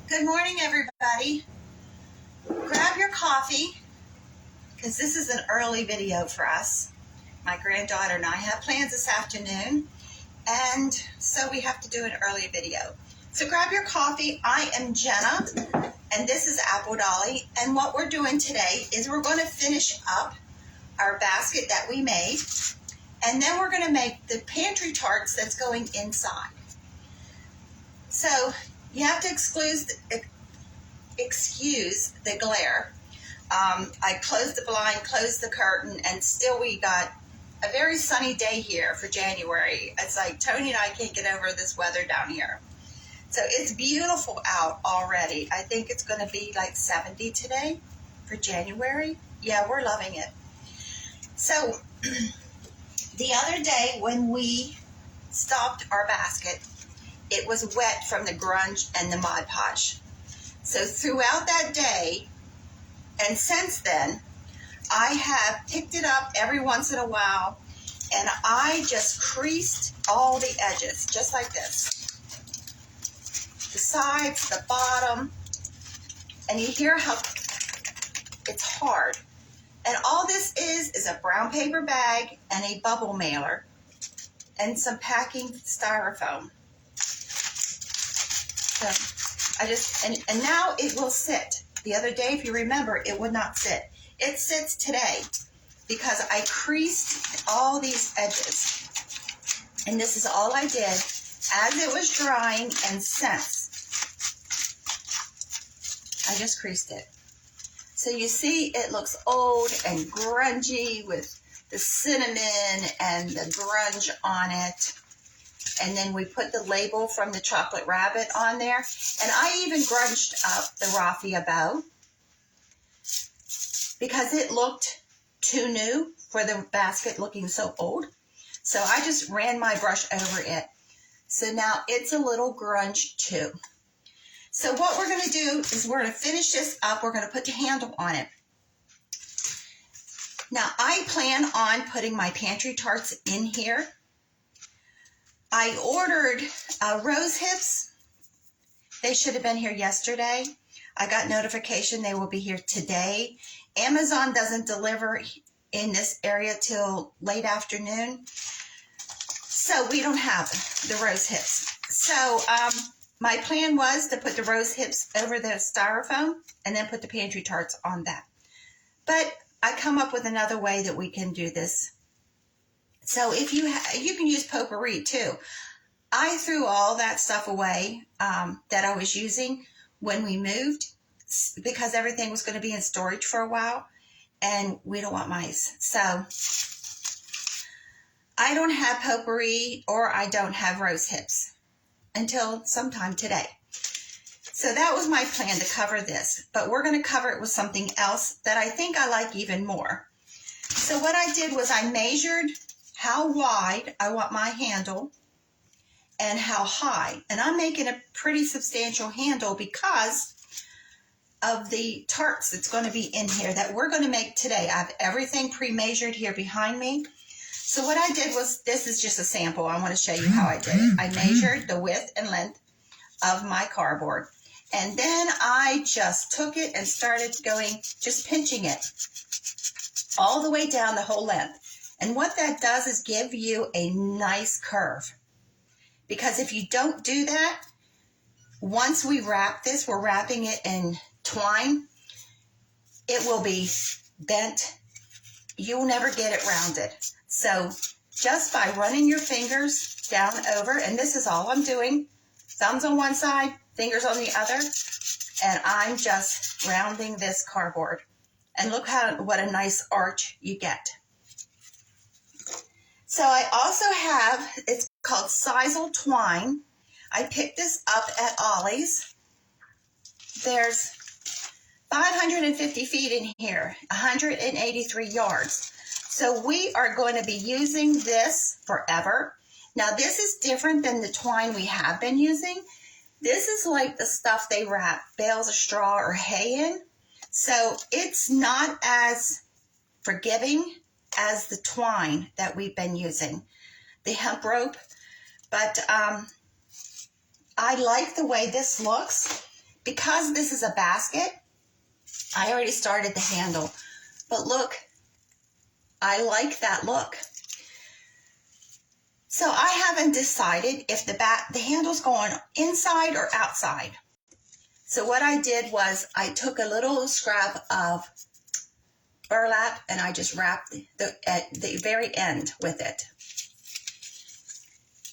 Good morning, everybody. Grab your coffee, because this is an early video for us. My granddaughter and I have plans this afternoon, and so we have to do an early video. So grab your coffee. I am Jenna, and this is Apple Dolly, and what we're doing today is we're going to finish up our basket that we made, and then we're going to make the pantry tarts that's going inside. So you have to excuse the glare. I closed the blind, closed the curtain, and still we got a very sunny day here for January. It's like Tony and I can't get over this weather down here. So it's beautiful out already. I think it's going to be like 70 today for January. Yeah, we're loving it. So the other day when we stopped our basket, it was wet from the grunge and the Mod Podge. So throughout that day, and since then, I have picked it up every once in a while, and I just creased all the edges, just like this. The sides, the bottom, and you hear how it's hard. And all this is a brown paper bag and a bubble mailer and some packing styrofoam. So and now it will sit. The other day, if you remember, it would not sit. It sits today because I creased all these edges. And this is all I did as it was drying and since. I just creased it. So you see it looks old and grungy with the cinnamon and the grunge on it. And then we put the label from the chocolate rabbit on there. And I even grunged up the raffia bow because it looked too new for the basket looking so old. So I just ran my brush over it. So now it's a little grunge too. So what we're going to do is we're going to finish this up. We're going to put the handle on it. Now I plan on putting my pantry tarts in here. I ordered rose hips. They should have been here yesterday. I got notification they will be here today. Amazon doesn't deliver in this area till late afternoon. So we don't have the rose hips. So my plan was to put the rose hips over the styrofoam and then put the pantry tarts on that. But I come up with another way that we can do this. So if you can use potpourri too. I threw all that stuff away that I was using when we moved because everything was going to be in storage for a while, and we don't want mice. So I don't have potpourri or I don't have rose hips until sometime today. So that was my plan to cover this, but we're going to cover it with something else that I think I like even more. So what I did was I measured how wide I want my handle and how high. And I'm making a pretty substantial handle because of the tarts that's going to be in here that we're going to make today. I have everything pre-measured here behind me. So what I did was, this is just a sample. I want to show you how I did it. I measured the width and length of my cardboard. And then I just took it and started just pinching it all the way down the whole length. And what that does is give you a nice curve. Because if you don't do that, once we wrap this, we're wrapping it in twine, it will be bent. You'll never get it rounded. So just by running your fingers down over, and this is all I'm doing, thumbs on one side, fingers on the other, and I'm just rounding this cardboard. And look what a nice arch you get. So I also have, it's called Sisal Twine. I picked this up at Ollie's. There's 550 feet in here, 183 yards. So we are going to be using this forever. Now this is different than the twine we have been using. This is like the stuff they wrap bales of straw or hay in. So it's not as forgiving as the twine that we've been using, the hemp rope. But I like the way this looks because this is a basket, I already started the handle. But look, I like that look. So I haven't decided if the handle's going inside or outside. So what I did was I took a little scrap of burlap and I just wrapped at the very end with it.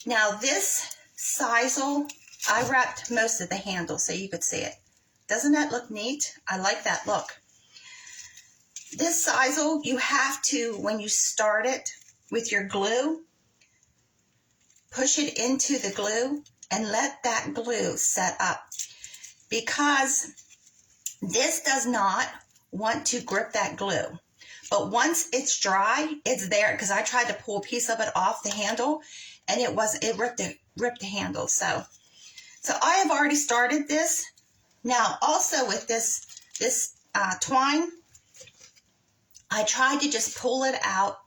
Now this sisal, I wrapped most of the handle so you could see it. Doesn't that look neat? I like that look. This sisal, you have to, when you start it with your glue, push it into the glue and let that glue set up, because this does not want to grip that glue. But once it's dry, it's there, because I tried to pull a piece of it off the handle and it ripped the handle. So I have already started this. Now also with this twine, I tried to just pull it out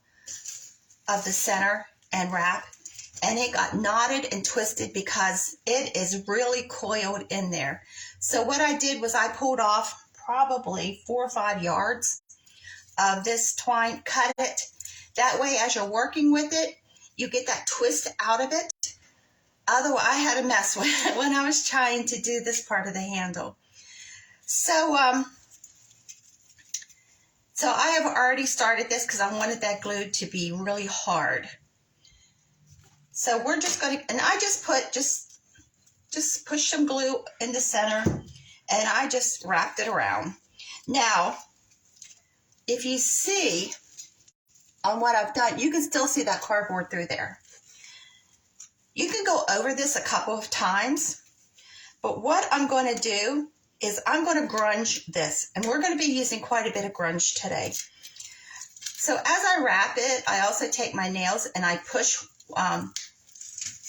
of the center and wrap, and it got knotted and twisted because it is really coiled in there. So what I did was I pulled off probably 4 or 5 yards of this twine, cut it. That way, as you're working with it, you get that twist out of it. Otherwise, I had a mess when I was trying to do this part of the handle. So I have already started this because I wanted that glue to be really hard. So we're just going to, and I just put, just push some glue in the center, and I just wrapped it around. Now, if you see on what I've done, you can still see that cardboard through there. You can go over this a couple of times, but what I'm going to do is I'm going to grunge this, and we're going to be using quite a bit of grunge today. So as I wrap it, I also take my nails and I push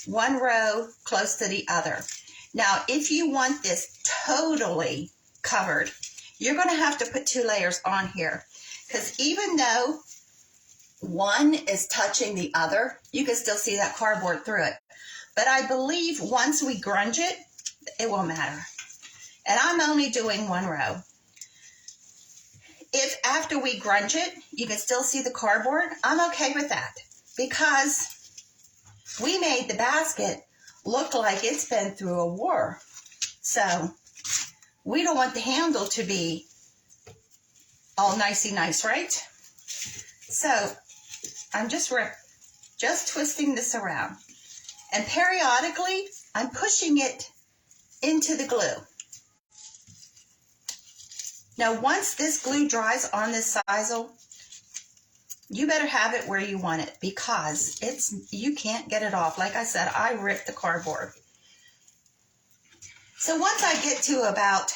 one row close to the other. Now, if you want this totally covered, you're going to have to put 2 layers on here, because even though one is touching the other, you can still see that cardboard through it. But I believe once we grunge it, it won't matter. And I'm only doing 1 row. If after we grunge it, you can still see the cardboard, I'm okay with that, because we made the basket look like it's been through a war. So we don't want the handle to be all nicey nice, right? So I'm just twisting this around. And periodically, I'm pushing it into the glue. Now, once this glue dries on this sisal, you better have it where you want it, because you can't get it off. Like I said, I ripped the cardboard. So once I get to about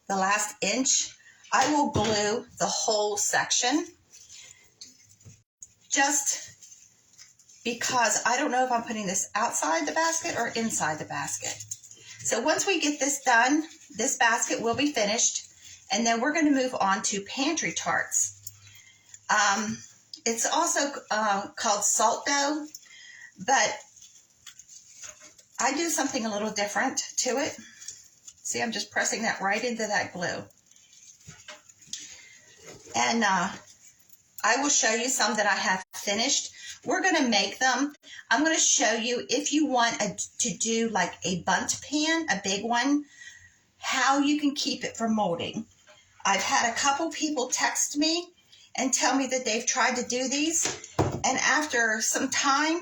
the last inch, I will glue the whole section, just because I don't know if I'm putting this outside the basket or inside the basket. So once we get this done, this basket will be finished, and then we're going to move on to pantry tarts. It's also called salt dough, but I do something a little different to it. See, I'm just pressing that right into that glue. And I will show you some that I have finished. We're going to make them. I'm going to show you, if you want to do like a bundt pan, a big one, how you can keep it from molding. I've had a couple people text me and tell me that they've tried to do these, and after some time,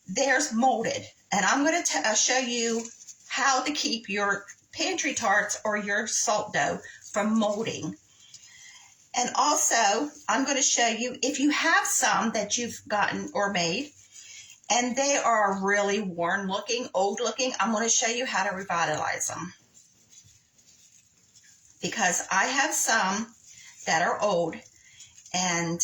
theirs molded. And I'm going to show you how to keep your pantry tarts or your salt dough from molding. And also, I'm going to show you, if you have some that you've gotten or made, and they are really worn looking, old looking, I'm going to show you how to revitalize them. Because I have some that are old, and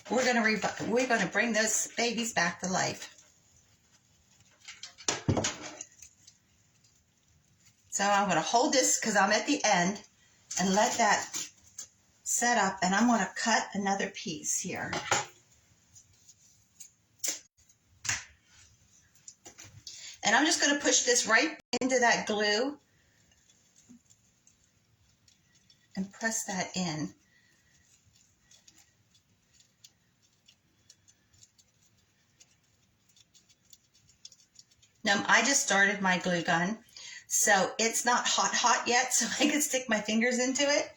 we're going to bring those babies back to life. So I'm going to hold this because I'm at the end, and let that set up, and I'm going to cut another piece here. And I'm just going to push this right into that glue and press that in. Now, I just started my glue gun, so it's not hot yet, so I can stick my fingers into it,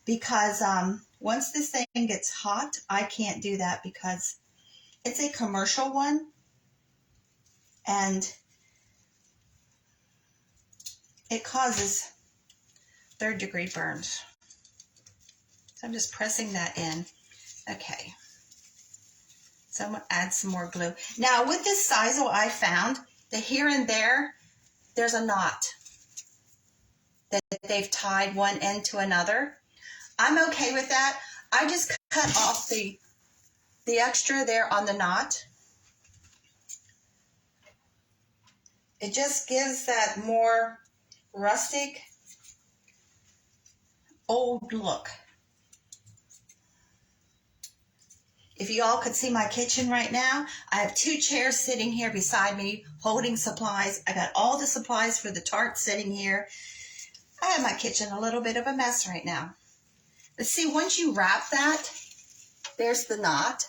because once this thing gets hot, I can't do that because it's a commercial one, and it causes third-degree burns. So I'm just pressing that in. Okay. So I'm going to add some more glue. Now, with this sisal, I found that here and there, there's a knot that they've tied one end to another. I'm okay with that. I just cut off the extra there on the knot. It just gives that more rustic, old look. If you all could see my kitchen right now, I have 2 chairs sitting here beside me holding supplies. I got all the supplies for the tarts sitting here. I have my kitchen a little bit of a mess right now. But see, once you wrap that, there's the knot.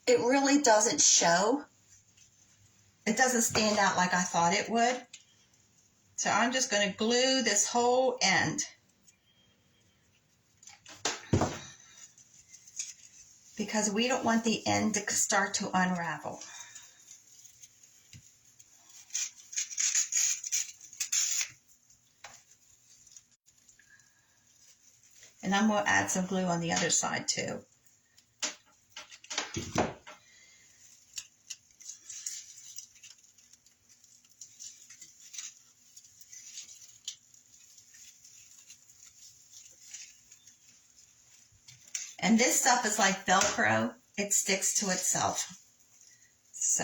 It really doesn't show. It doesn't stand out like I thought it would. So I'm just going to glue this whole end. Because we don't want the end to start to unravel. And I'm going to add some glue on the other side too. And this stuff is like Velcro. It sticks to itself. So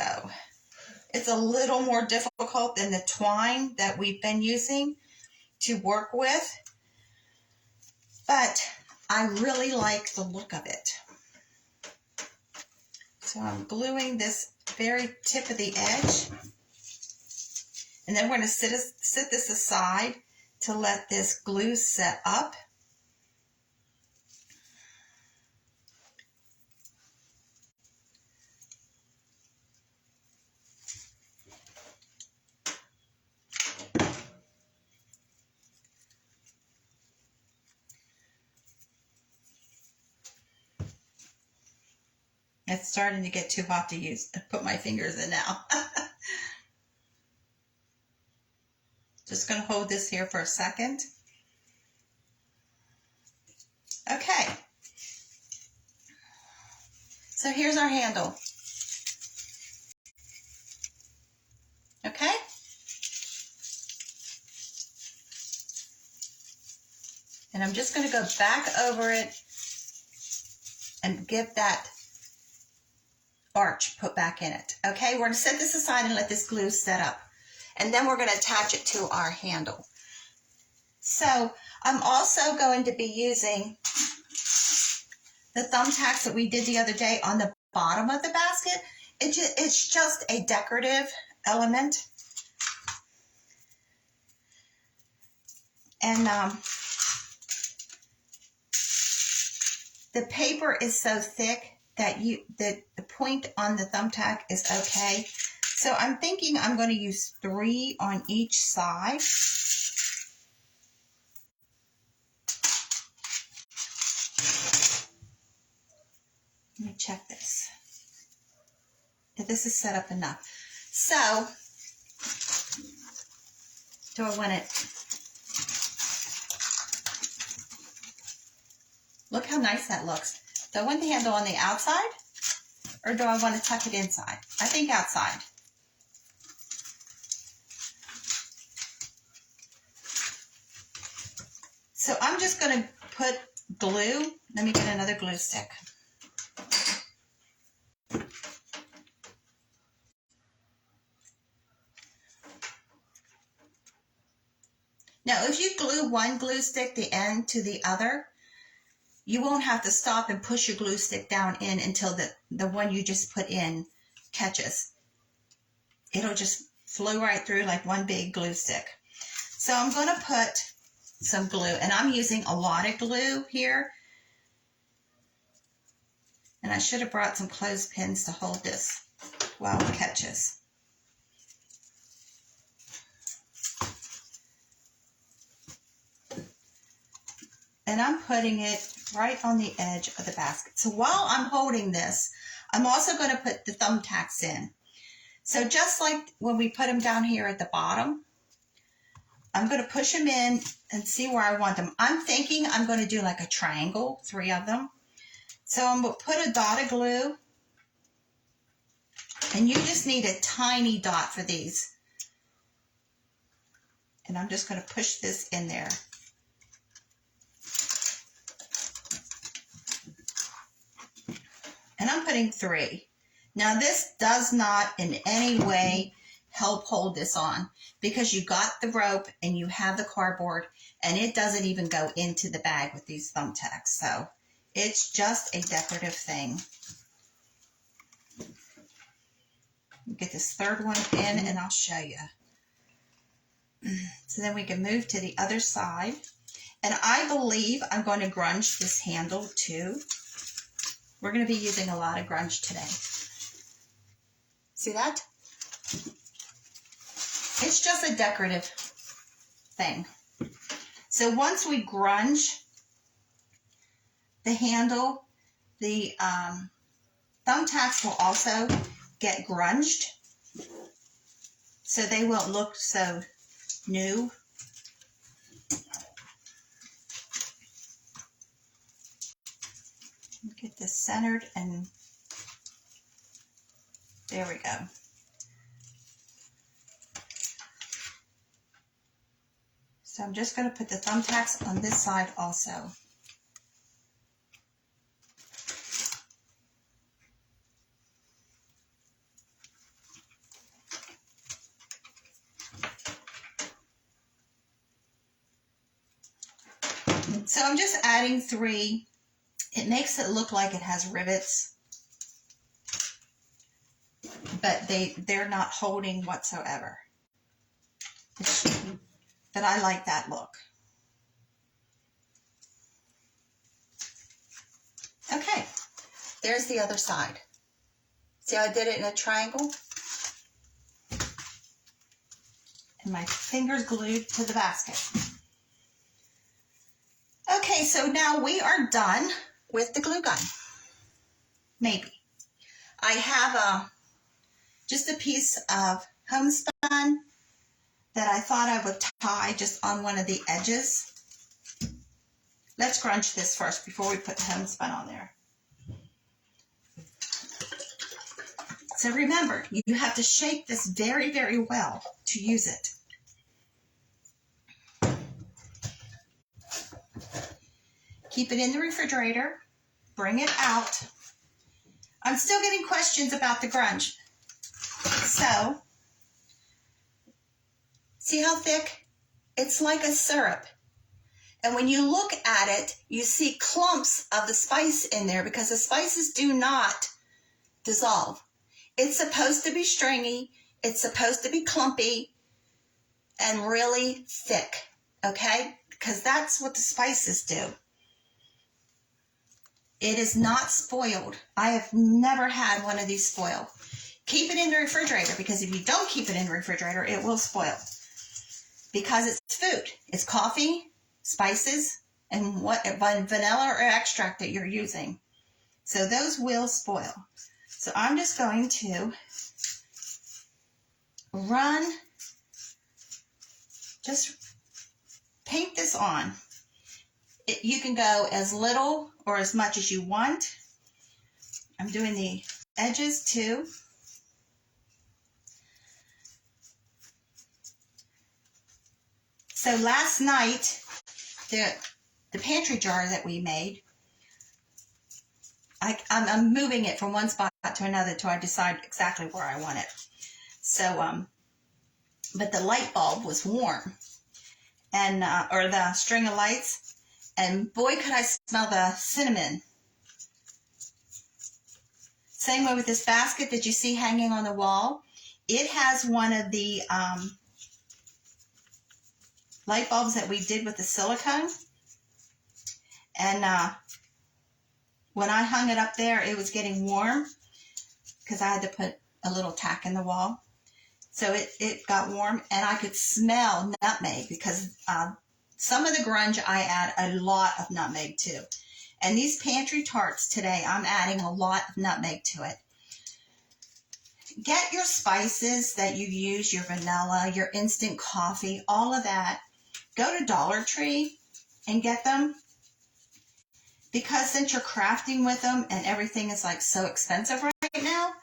it's a little more difficult than the twine that we've been using to work with. But I really like the look of it. So I'm gluing this very tip of the edge. And then we're going to sit this aside to let this glue set up. It's starting to get too hot to put my fingers in now. Just going to hold this here for a second. Okay. So here's our handle. Okay. And I'm just going to go back over it and give that arch put back in it. Okay, we're going to set this aside and let this glue set up. And then we're going to attach it to our handle. So I'm also going to be using the thumbtacks that we did the other day on the bottom of the basket. It's just a decorative element. And the paper is so thick that the point on the thumbtack is okay. So I'm thinking I'm going to use 3 on each side. Let me check this. If this is set up enough. So, do I want it? Look how nice that looks. Do I want the handle on the outside? Or do I want to tuck it inside? I think outside. So I'm just going to put glue. Let me get another glue stick. Now, if you glue one glue stick, the end to the other, you won't have to stop and push your glue stick down in until the one you just put in catches. It'll just flow right through like one big glue stick. So I'm going to put some glue. And I'm using a lot of glue here. And I should have brought some clothespins to hold this while it catches. And I'm putting it right on the edge of the basket. So while I'm holding this, I'm also going to put the thumbtacks in. So just like when we put them down here at the bottom, I'm going to push them in and see where I want them. I'm thinking I'm going to do like a triangle, 3 of them. So I'm going to put a dot of glue. And you just need a tiny dot for these. And I'm just going to push this in there. And I'm putting 3. Now this does not in any way help hold this on because you got the rope and you have the cardboard and it doesn't even go into the bag with these thumbtacks. So it's just a decorative thing. Get this third one in and I'll show you. So then we can move to the other side. And I believe I'm going to grunge this handle too. We're going to be using a lot of grunge today. See that? It's just a decorative thing. So once we grunge the handle, the thumbtacks will also get grunged. So they won't look so new. Get this centered and there we go. So I'm just going to put the thumbtacks on this side also. So I'm just adding 3. It makes it look like it has rivets, but they're not holding whatsoever. But I like that look. Okay, there's the other side. See how I did it in a triangle? And my fingers glued to the basket. Okay, so now we are done with the glue gun. Maybe. I have just a piece of homespun that I thought I would tie just on one of the edges. Let's grunge this first before we put the homespun on there. So remember, you have to shake this very, very well to use it. Keep it in the refrigerator. Bring it out. I'm still getting questions about the grunge. So, see how thick? It's like a syrup. And when you look at it, you see clumps of the spice in there because the spices do not dissolve. It's supposed to be stringy. It's supposed to be clumpy and really thick, okay? Because that's what the spices do. It is not spoiled. I have never had one of these spoil. Keep it in the refrigerator because if you don't keep it in the refrigerator, it will spoil. Because it's food. It's coffee, spices, and what vanilla or extract that you're using. So those will spoil. So I'm just going to just paint this on. You can go as little or as much as you want. I'm doing the edges too. So last night, the pantry jar that we made, I'm moving it from one spot to another until I decide exactly where I want it. So, but the light bulb was warm, and or the string of lights. And boy, could I smell the cinnamon. Same way with this basket that you see hanging on the wall. It has one of the light bulbs that we did with the silicone. And when I hung it up there, it was getting warm because I had to put a little tack in the wall. So it got warm, and I could smell nutmeg because some of the grunge I add a lot of nutmeg to. And these pantry tarts today, I'm adding a lot of nutmeg to it. Get your spices that you use, your vanilla, your instant coffee, all of that. Go to Dollar Tree and get them. Because since you're crafting with them and everything is like so expensive right now,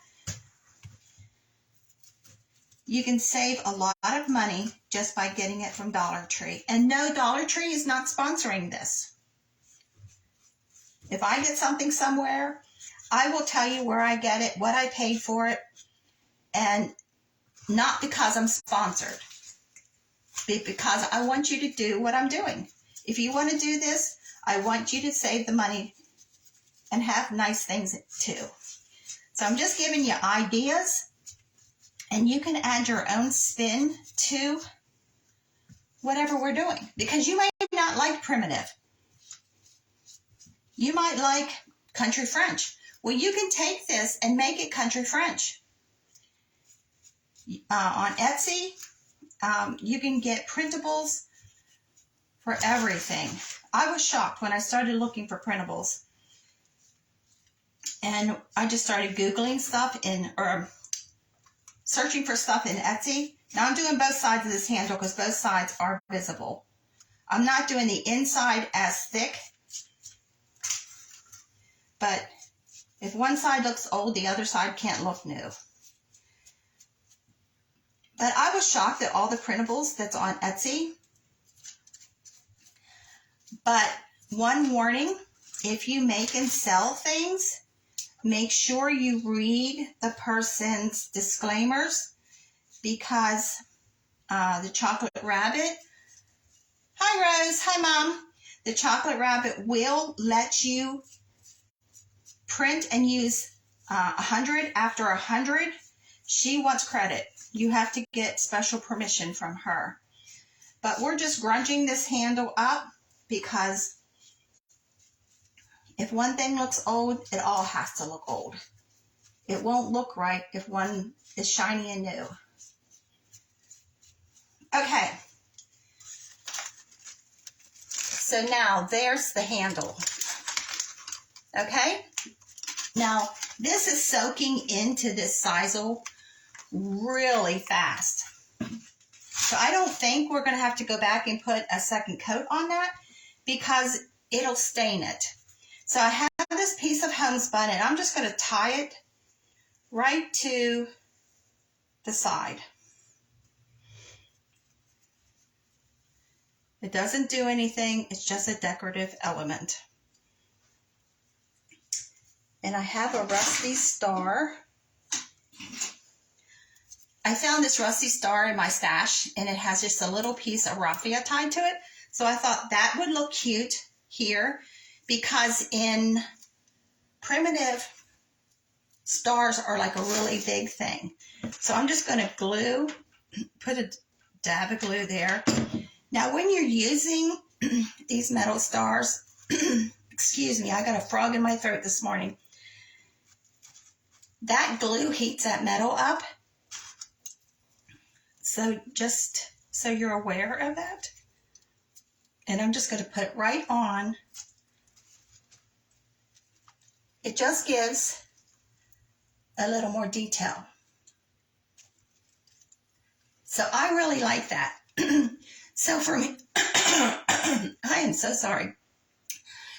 you can save a lot of money just by getting it from Dollar Tree. And no, Dollar Tree is not sponsoring this. If I get something somewhere, I will tell you where I get it, what I paid for it, and not because I'm sponsored, but because I want you to do what I'm doing. If you want to do this, I want you to save the money and have nice things too. So I'm just giving you ideas, and you can add your own spin to whatever we're doing, because you might not like primitive. You might like country French. Well, you can take this and make it country French. On Etsy, you can get printables for everything. I was shocked when I started looking for printables, and I just started Googling stuff or searching for stuff in Etsy. Now I'm doing both sides of this handle because both sides are visible. I'm not doing the inside as thick, but if one side looks old, the other side can't look new. But I was shocked at all the printables that's on Etsy. But one warning, if you make and sell things, make sure you read the person's disclaimers, because the chocolate rabbit, hi Rose, hi Mom, the chocolate rabbit will let you print and use 100 after 100. She wants credit. You have to get special permission from her. But we're just grunging this handle up, because if one thing looks old, it all has to look old. It won't look right if one is shiny and new. Okay. So now there's the handle. Okay. Now this is soaking into this sisal really fast. So I don't think we're going to have to go back and put a second coat on that, because it'll stain it. So I have this piece of homespun, and I'm just going to tie it right to the side. It doesn't do anything. It's just a decorative element. And I have a rusty star. I found this rusty star in my stash, and it has just a little piece of raffia tied to it. So I thought that would look cute here, because in primitive, stars are like a really big thing. So I'm just going to put a dab of glue there. Now when you're using these metal stars, excuse me, I got a frog in my throat this morning. That glue heats that metal up. So just so you're aware of that. And I'm just going to put it right on. It just gives a little more detail. So I really like that. So for me, I am so sorry.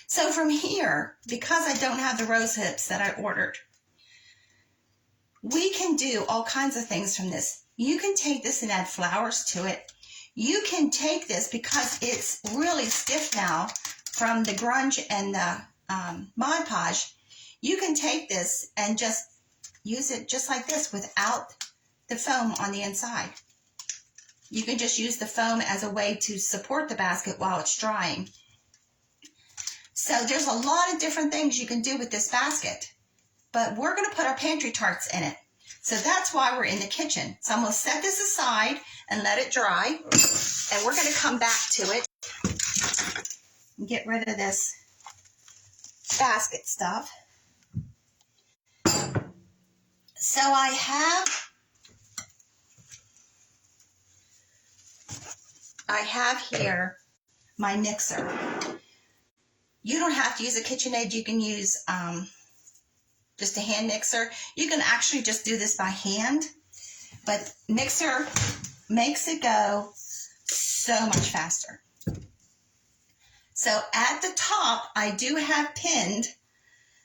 So from here, because I don't have the rose hips that I ordered, we can do all kinds of things from this. You can take this and add flowers to it. You can take this, because it's really stiff now from the grunge and the Mod Podge. You can take this and just use it just like this without the foam on the inside. You can just use the foam as a way to support the basket while it's drying. So there's a lot of different things you can do with this basket. But we're going to put our pantry tarts in it. So that's why we're in the kitchen. So I'm going to set this aside and let it dry. And we're going to come back to it and get rid of this basket stuff. So I have here my mixer. You don't have to use a KitchenAid. You can use just a hand mixer. You can actually just do this by hand, but mixer makes it go so much faster. So at the top, I do have pinned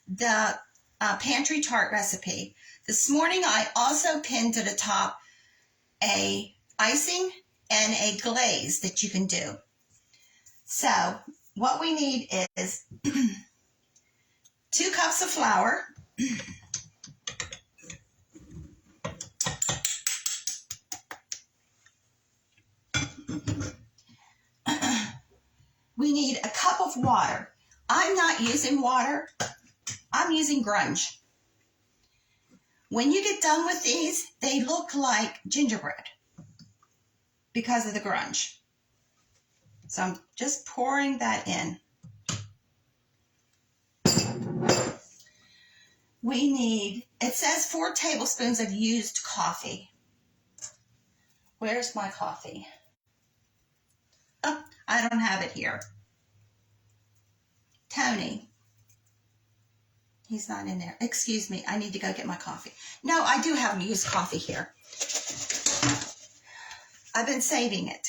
the pantry tart recipe. This morning, I also pinned to the top a icing and a glaze that you can do. So what we need is 2 cups of flour, we need a cup of water. I'm not using water, I'm using grunge. When you get done with these, they look like gingerbread because of the grunge. So I'm just pouring that in. We need, it says 4 tablespoons of used coffee. Where's my coffee? Oh, I don't have it here. Tony. He's not in there. Excuse me, I need to go get my coffee. No, I do have used coffee here. I've been saving it.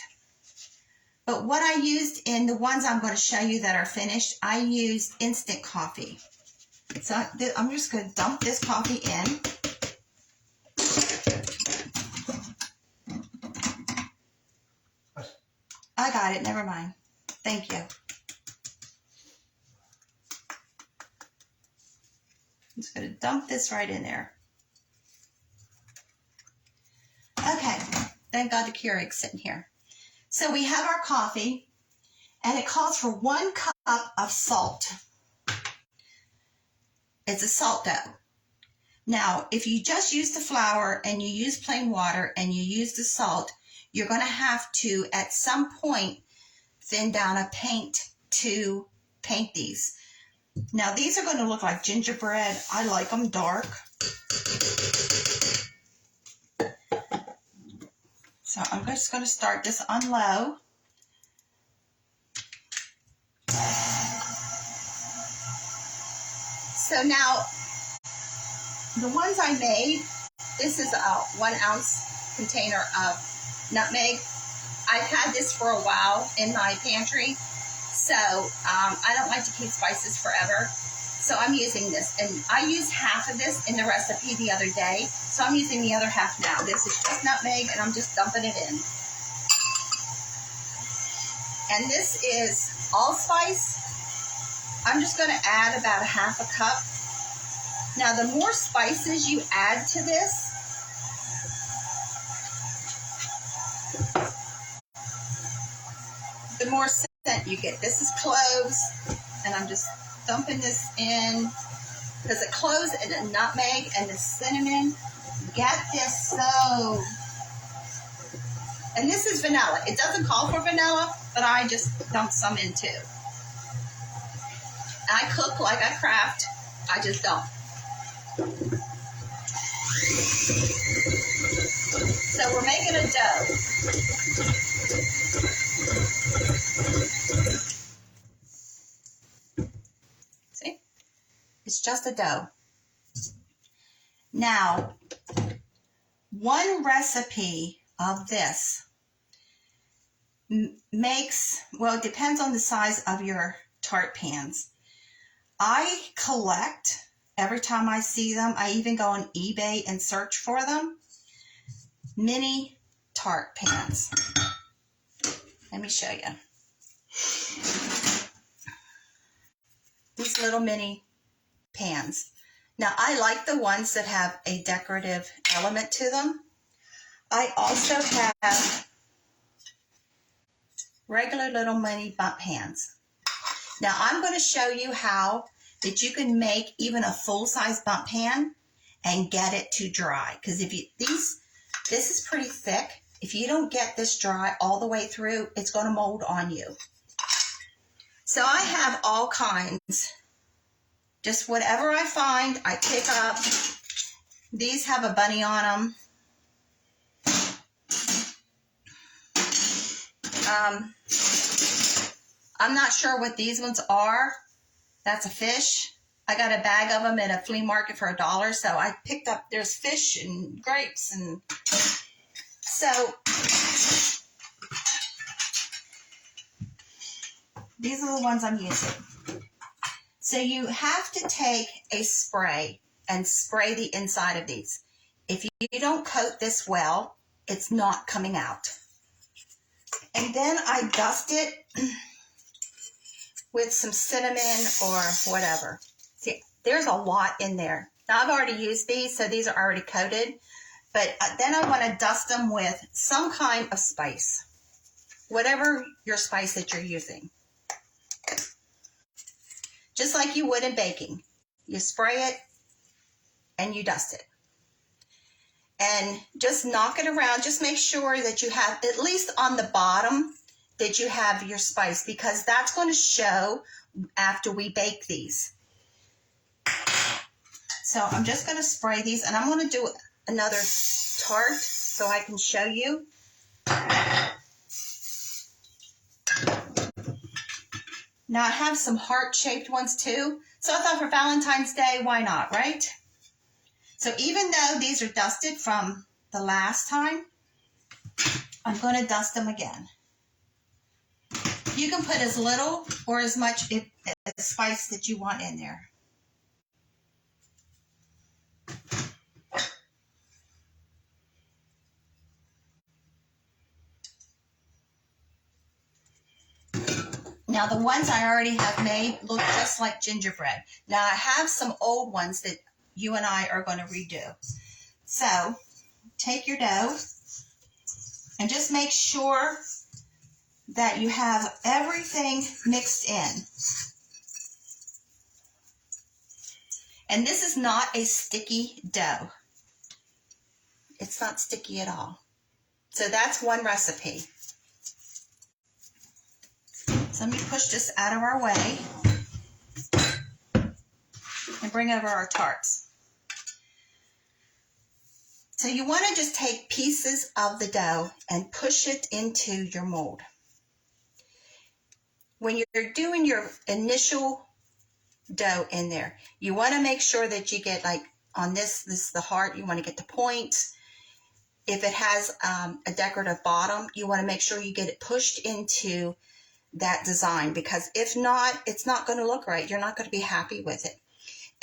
But what I used in the ones I'm going to show you that are finished, I used instant coffee. So I'm just going to dump this coffee in. I got it, never mind. Thank you. I'm just going to dump this right in there. Okay, thank God the Keurig's sitting here. So we have our coffee, and it calls for 1 cup of salt. It's a salt dough. Now, if you just use the flour and you use plain water and you use the salt, you're going to have to, at some point, thin down a paint to paint these. Now, these are going to look like gingerbread. I like them dark. So I'm just going to start this on low. So now, the ones I made, this is a 1 ounce container of nutmeg. I've had this for a while in my pantry, so I don't like to keep spices forever. So I'm using this, and I used half of this in the recipe the other day, so I'm using the other half now. This is just nutmeg, and I'm just dumping it in. And this is allspice. I'm just going to add about 1/2 cup. Now, the more spices you add to this, the more scent you get. This is cloves, and I'm just dumping this in because the cloves and the nutmeg and the cinnamon get this so. And this is vanilla. It doesn't call for vanilla, but I just dump some in too. I cook like I craft. I just dump. So we're making a dough. See? It's just a dough. Now, one recipe of this makes, well, it depends on the size of your tart pans. I collect every time I see them. I even go on eBay and search for them. Mini tart pans. Let me show you. These little mini pans. Now, I like the ones that have a decorative element to them. I also have regular little mini bump pans. Now, I'm going to show you how that you can make even a full-size bump pan and get it to dry. Because if you, this is pretty thick. If you don't get this dry all the way through, it's going to mold on you. So I have all kinds. Just whatever I find, I pick up. These have a bunny on them. I'm not sure what these ones are. That's a fish. I got a bag of them at a flea market for $1. So I picked up, there's fish and grapes. And so these are the ones I'm using. So you have to take a spray and spray the inside of these. If you don't coat this well, it's not coming out. And then I dust it with some cinnamon or whatever. See, there's a lot in there. Now I've already used these, so these are already coated. But then I want to dust them with some kind of spice. Whatever your spice that you're using. Just like you would in baking. You spray it and you dust it. And just knock it around. Just make sure that you have, at least on the bottom, that you have your spice, because that's going to show after we bake these. So I'm just going to spray these, and I'm going to do another tart so I can show you. Now I have some heart-shaped ones too. So I thought for Valentine's Day, why not, right? So even though these are dusted from the last time, I'm going to dust them again. You can put as little or as much spice that you want in there. Now the ones I already have made look just like gingerbread. Now I have some old ones that you and I are going to redo. So take your dough and just make sure that you have everything mixed in. And this is not a sticky dough. It's not sticky at all. So that's one recipe. So let me push this out of our way and bring over our tarts. So you want to just take pieces of the dough and push it into your mold. When you're doing your initial dough in there, you want to make sure that you get, like on this is the heart, you want to get the points. If it has a decorative bottom, you want to make sure you get it pushed into that design, because if not, it's not going to look right. You're not going to be happy with it.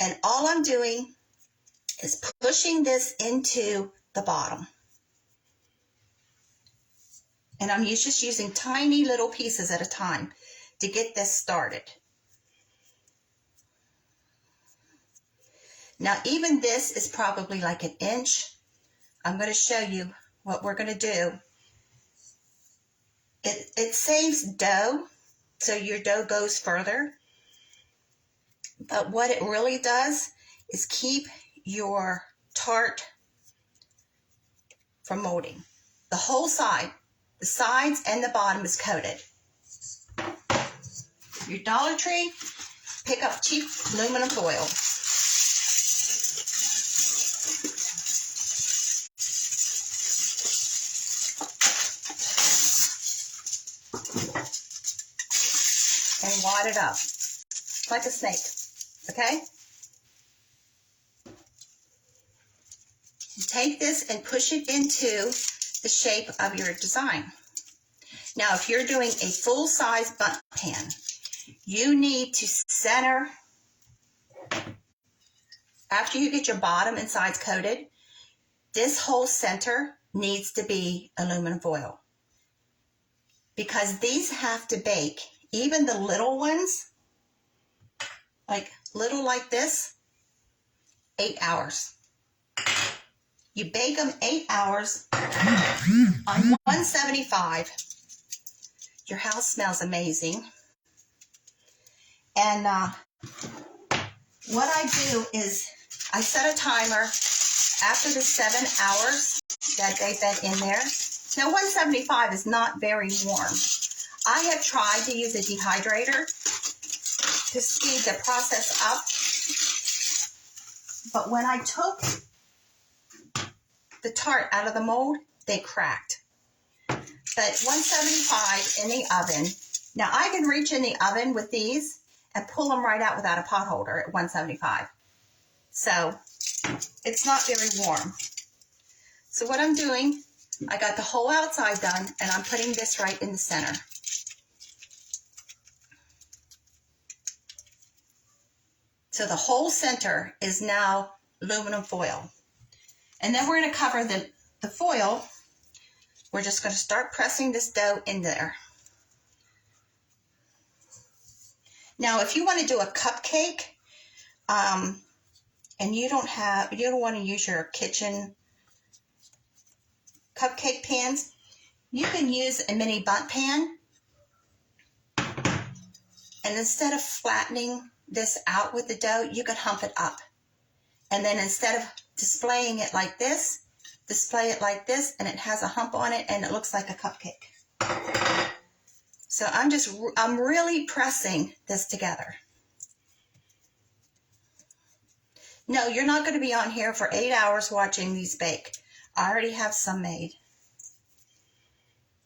And all I'm doing is pushing this into the bottom. And I'm just using tiny little pieces at a time to get this started. Now, even this is probably like an inch. I'm going to show you what we're going to do. It saves dough, so your dough goes further. But what it really does is keep your tart from molding. The whole side, the sides and the bottom is coated. Your Dollar Tree, pick up cheap aluminum foil. And wad it up like a snake, okay? You take this and push it into the shape of your design. Now, if you're doing a full-size bundt pan, you need to center, after you get your bottom and sides coated, this whole center needs to be aluminum foil. Because these have to bake, even the little ones, like little like this, 8 hours. You bake them 8 hours on 175. Your house smells amazing. And what I do is I set a timer after the 7 hours that they've been in there. Now 175 is not very warm. I have tried to use a dehydrator to speed the process up, but when I took the tart out of the mold, they cracked. But 175 in the oven. Now I can reach in the oven with these and pull them right out without a pot holder at 175. So it's not very warm. So what I'm doing, I got the whole outside done, and I'm putting this right in the center. So the whole center is now aluminum foil. And then we're going to cover the foil. We're just going to start pressing this dough in there. Now, if you want to do a cupcake, and you don't want to use your kitchen cupcake pans, you can use a mini bundt pan. And instead of flattening this out with the dough, you could hump it up. And then instead of displaying it like this, display it like this, and it has a hump on it, and it looks like a cupcake. So I'm really pressing this together. No, you're not going to be on here for 8 hours watching these bake. I already have some made.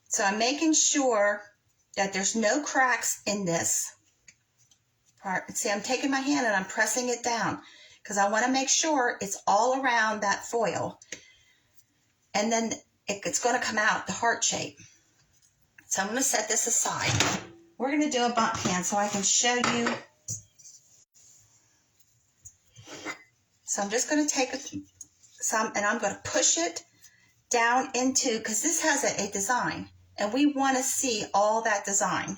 So I'm making sure that there's no cracks in this part. See, I'm taking my hand and I'm pressing it down because I want to make sure it's all around that foil. And then it's going to come out the heart shape. So I'm going to set this aside. We're going to do a bundt pan so I can show you. So I'm just going to take some and I'm going to push it down into, because this has a design and we want to see all that design.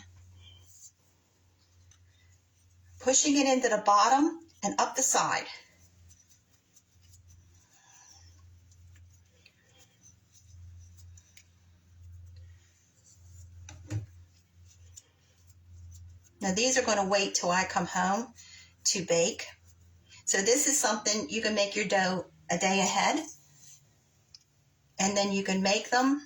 Pushing it into the bottom and up the side. Now these are going to wait till I come home to bake. So this is something you can make your dough a day ahead. And then you can make them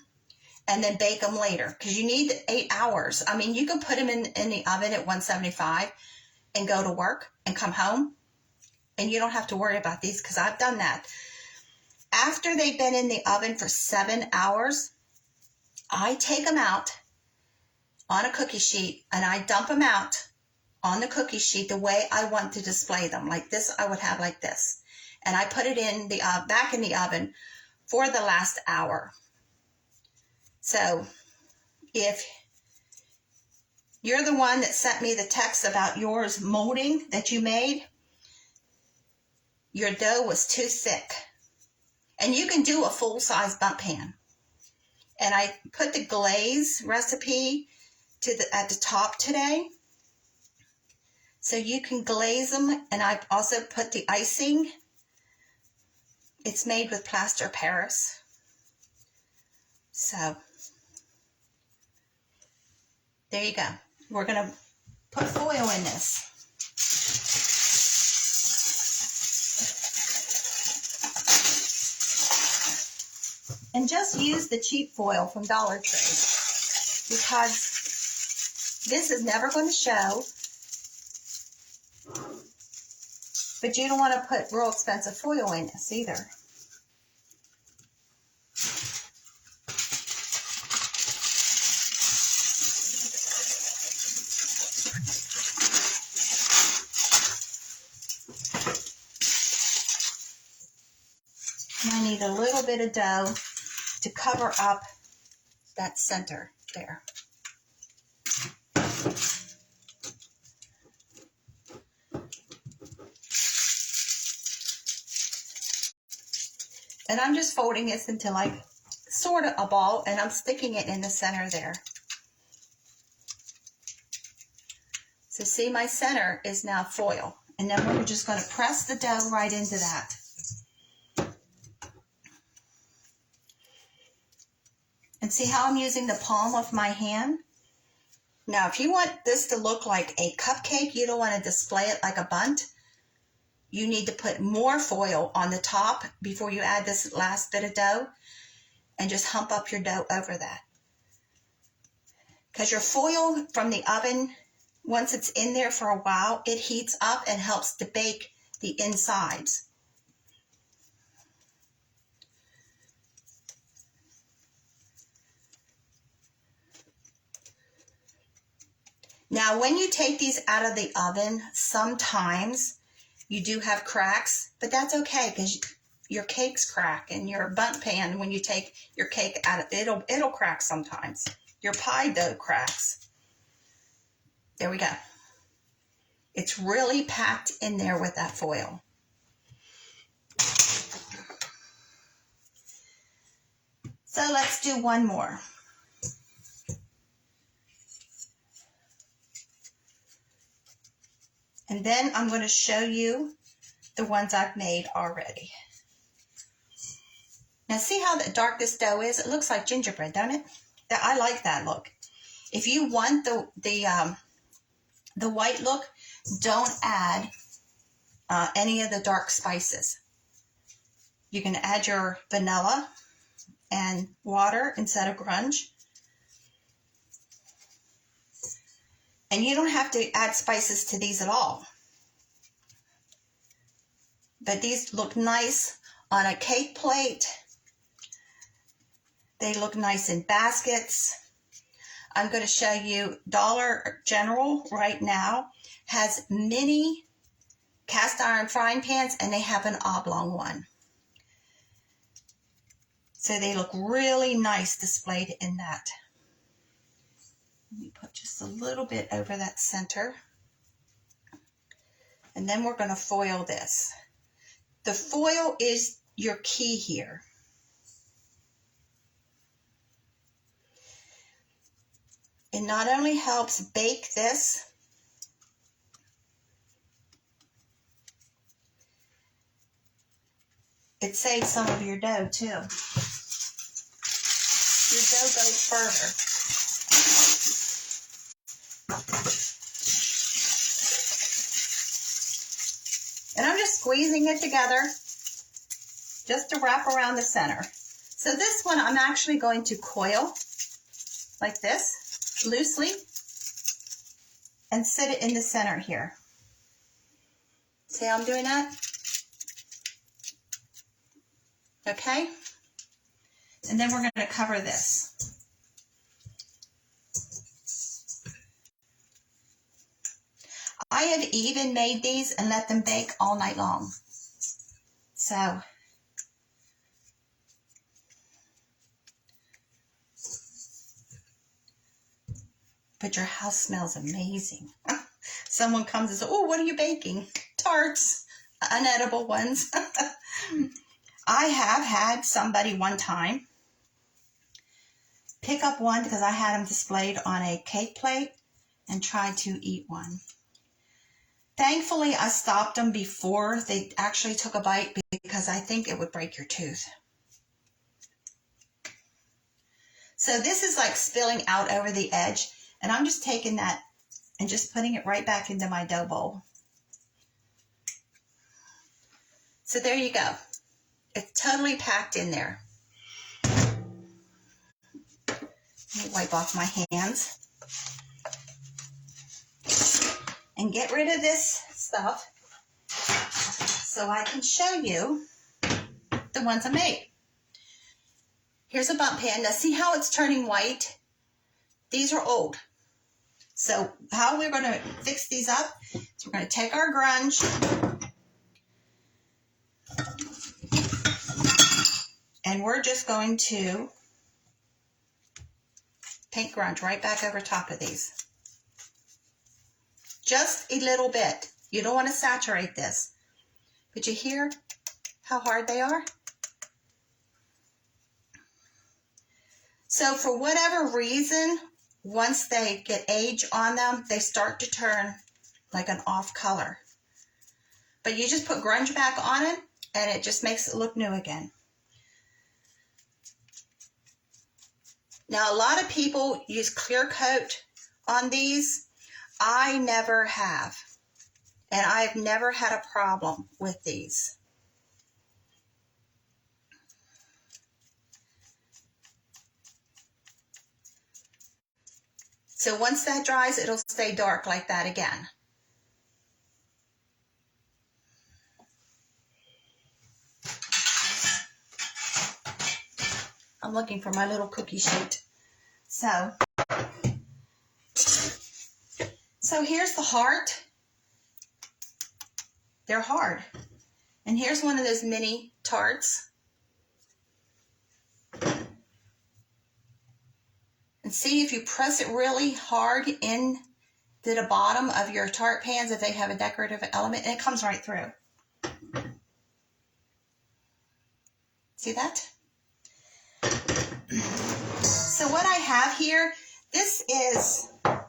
and then bake them later. Because you need 8 hours. I mean, you can put them in the oven at 175 and go to work and come home. And you don't have to worry about these because I've done that. After they've been in the oven for 7 hours, I take them out on a cookie sheet and I dump them out on the cookie sheet the way I want to display them. Like this, I would have like this. And I put it in the back in the oven for the last hour. So if you're the one that sent me the text about yours molding that you made, your dough was too thick. And you can do a full-size bundt pan. And I put the glaze recipe at the top today. So you can glaze them. And I also put the icing. It's made with plaster Paris. So there you go. We're going to put foil in this. And just use the cheap foil from Dollar Tree because this is never going to show. But you don't want to put real expensive foil in this either. I need a little bit of dough to cover up that center there. And I'm just folding this into like sort of a ball and I'm sticking it in the center there. So see, my center is now foil. And then we're just going to press the dough right into that. And see how I'm using the palm of my hand? Now, if you want this to look like a cupcake, you don't want to display it like a bundt, you need to put more foil on the top before you add this last bit of dough, and just hump up your dough over that. Because your foil from the oven, once it's in there for a while, it heats up and helps to bake the insides. Now, when you take these out of the oven, sometimes you do have cracks, but that's okay because your cakes crack, and your bundt pan, when you take your cake out of it'll crack sometimes. Your pie dough cracks. There we go. It's really packed in there with that foil. So let's do one more. And then I'm going to show you the ones I've made already. Now see how dark this dough is? It looks like gingerbread, don't it? I like that look. If you want the white look, don't add any of the dark spices. You can add your vanilla and water instead of grunge. And you don't have to add spices to these at all. But these look nice on a cake plate. They look nice in baskets. I'm going to show you Dollar General right now has mini cast iron frying pans, and they have an oblong one. So they look really nice displayed in that. Let me put just a little bit over that center. And then we're going to foil this. The foil is your key here. It not only helps bake this, it saves some of your dough too. Your dough goes further. And I'm just squeezing it together just to wrap around the center. So this one I'm actually going to coil like this, loosely, and sit it in the center here. See how I'm doing that? Okay? And then we're going to cover this. I have even made these and let them bake all night long. So, but your house smells amazing. Someone comes and says, "Oh, what are you baking?" Tarts, unedible ones. I have had somebody one time pick up one because I had them displayed on a cake plate and tried to eat one. Thankfully, I stopped them before they actually took a bite because I think it would break your tooth. So this is like spilling out over the edge, and I'm just taking that and just putting it right back into my dough bowl. So there you go. It's totally packed in there. Let me wipe off my hands and get rid of this stuff so I can show you the ones I made. Here's a bundt pan. Now see how it's turning white? These are old. So how we're going to fix these up is we're going to take our grunge and we're just going to paint grunge right back over top of these. Just a little bit. You don't want to saturate this. But you hear how hard they are? So for whatever reason, once they get age on them, they start to turn like an off color. But you just put grunge back on it, and it just makes it look new again. Now, a lot of people use clear coat on these. I never have. and I've never had a problem with these. So once that dries, it'll stay dark like that again. I'm looking for my little cookie sheet. So here's the heart. They're hard. And here's one of those mini tarts. And see, if you press it really hard into the bottom of your tart pans, if they have a decorative element, and it comes right through. See that? So what I have here, this is a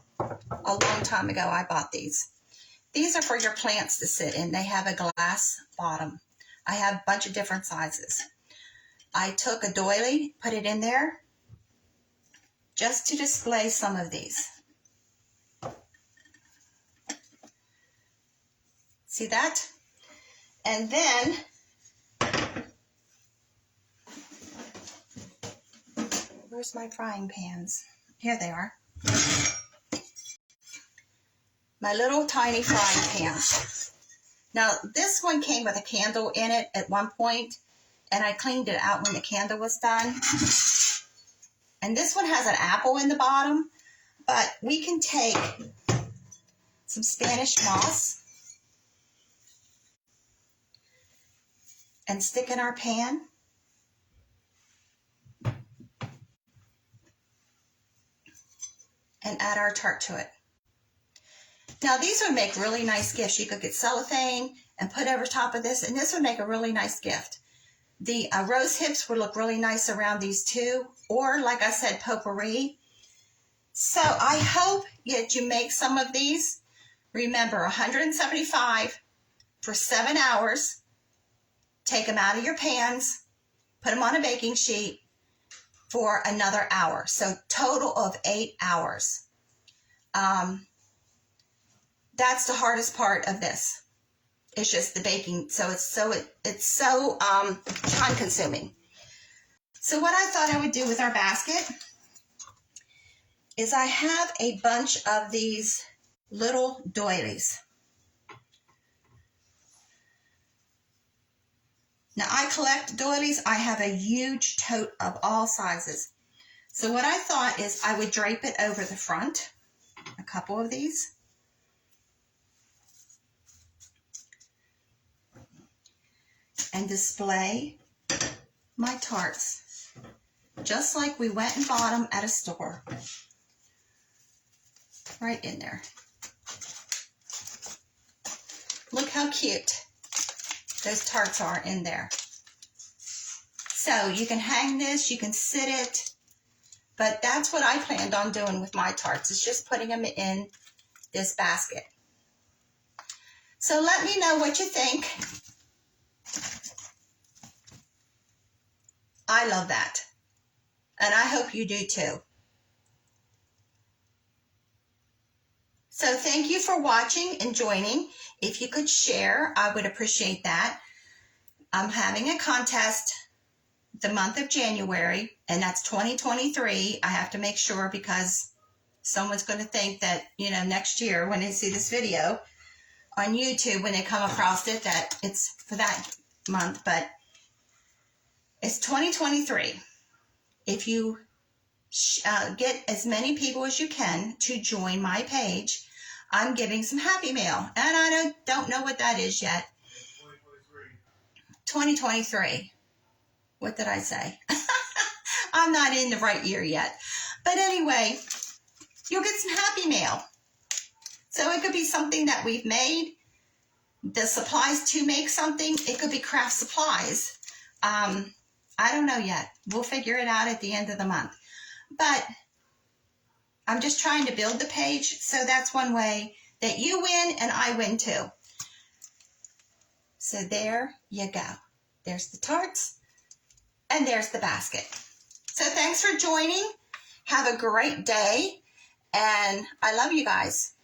long time ago I bought these. These are for your plants to sit in. They have a glass bottom. I have a bunch of different sizes. I took a doily, put it in there, just to display some of these. See that? And then where's my frying pans? Here they are. My little tiny frying pans. Now this one came with a candle in it at one point, and I cleaned it out when the candle was done. And this one has an apple in the bottom, but we can take some Spanish moss and stick in our pan. And add our tart to it. Now these would make really nice gifts. You could get cellophane and put over top of this, and this would make a really nice gift. The rose hips would look really nice around these too, or like I said, potpourri. So I hope that you make some of these. Remember, 175 for 7 hours. Take them out of your pans, put them on a baking sheet for another hour. So total of 8 hours. That's the hardest part of this. It's just the baking. So it's so time consuming. So what I thought I would do with our basket is I have a bunch of these little doilies. Now I collect doilies. I have a huge tote of all sizes. So what I thought is I would drape it over the front, a couple of these. And display my tarts, just like we went and bought them at a store. Right in there. Look how cute those tarts are in there. So you can hang this, you can sit it, but that's what I planned on doing with my tarts, is just putting them in this basket. So let me know what you think. I love that. And I hope you do too. So thank you for watching and joining. If you could share, I would appreciate that. I'm having a contest the month of January, and that's 2023. I have to make sure, because someone's going to think that, you know, next year when they see this video on YouTube, when they come across it, that it's for that month, but it's 2023. If you get as many people as you can to join my page, I'm giving some Happy Mail. And I don't know what that is yet. 2023. What did I say? I'm not in the right year yet. But anyway, you'll get some Happy Mail. So it could be something that we've made. The supplies to make something. It could be craft supplies. I don't know yet. We'll figure it out at the end of the month. But I'm just trying to build the page, so that's one way that you win and I win too. So there you go. There's the tarts and there's the basket. So thanks for joining. Have a great day, and I love you guys.